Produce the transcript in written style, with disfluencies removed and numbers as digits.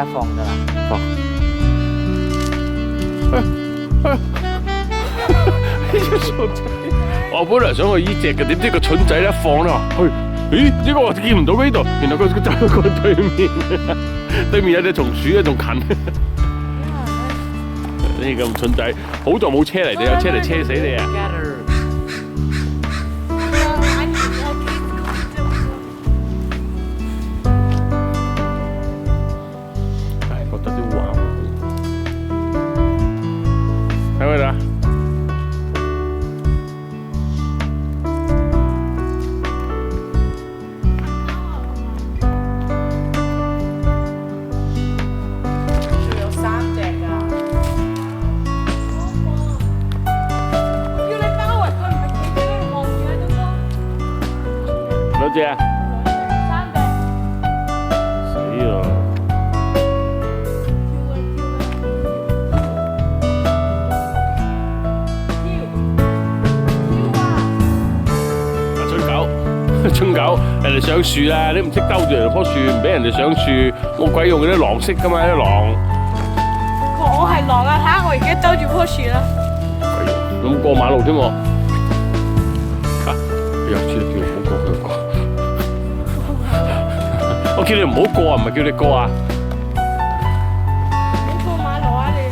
家放㗎啦。放。我本來想去呢隻嘅，點知個蠢仔一放咧話去，咦？呢個我見唔到呢度，原來佢走去過對面，對面有隻松鼠啊，仲近。呢咁蠢仔，好在冇車嚟，你有車嚟車死你啊！係覺得啲畫睇唔睇啊？幾隻啊？三隻。死咯！春狗，人哋上樹啦，你唔識兜住人棵樹，唔俾人哋上樹，冇鬼用嗰啲狼識噶嘛，啲狼。我係狼啊！睇下我而家兜住棵樹啦。咁過馬路添喎。嚇！又知你叫我唔好過，佢過。我叫你唔好過啊，唔係叫你過啊。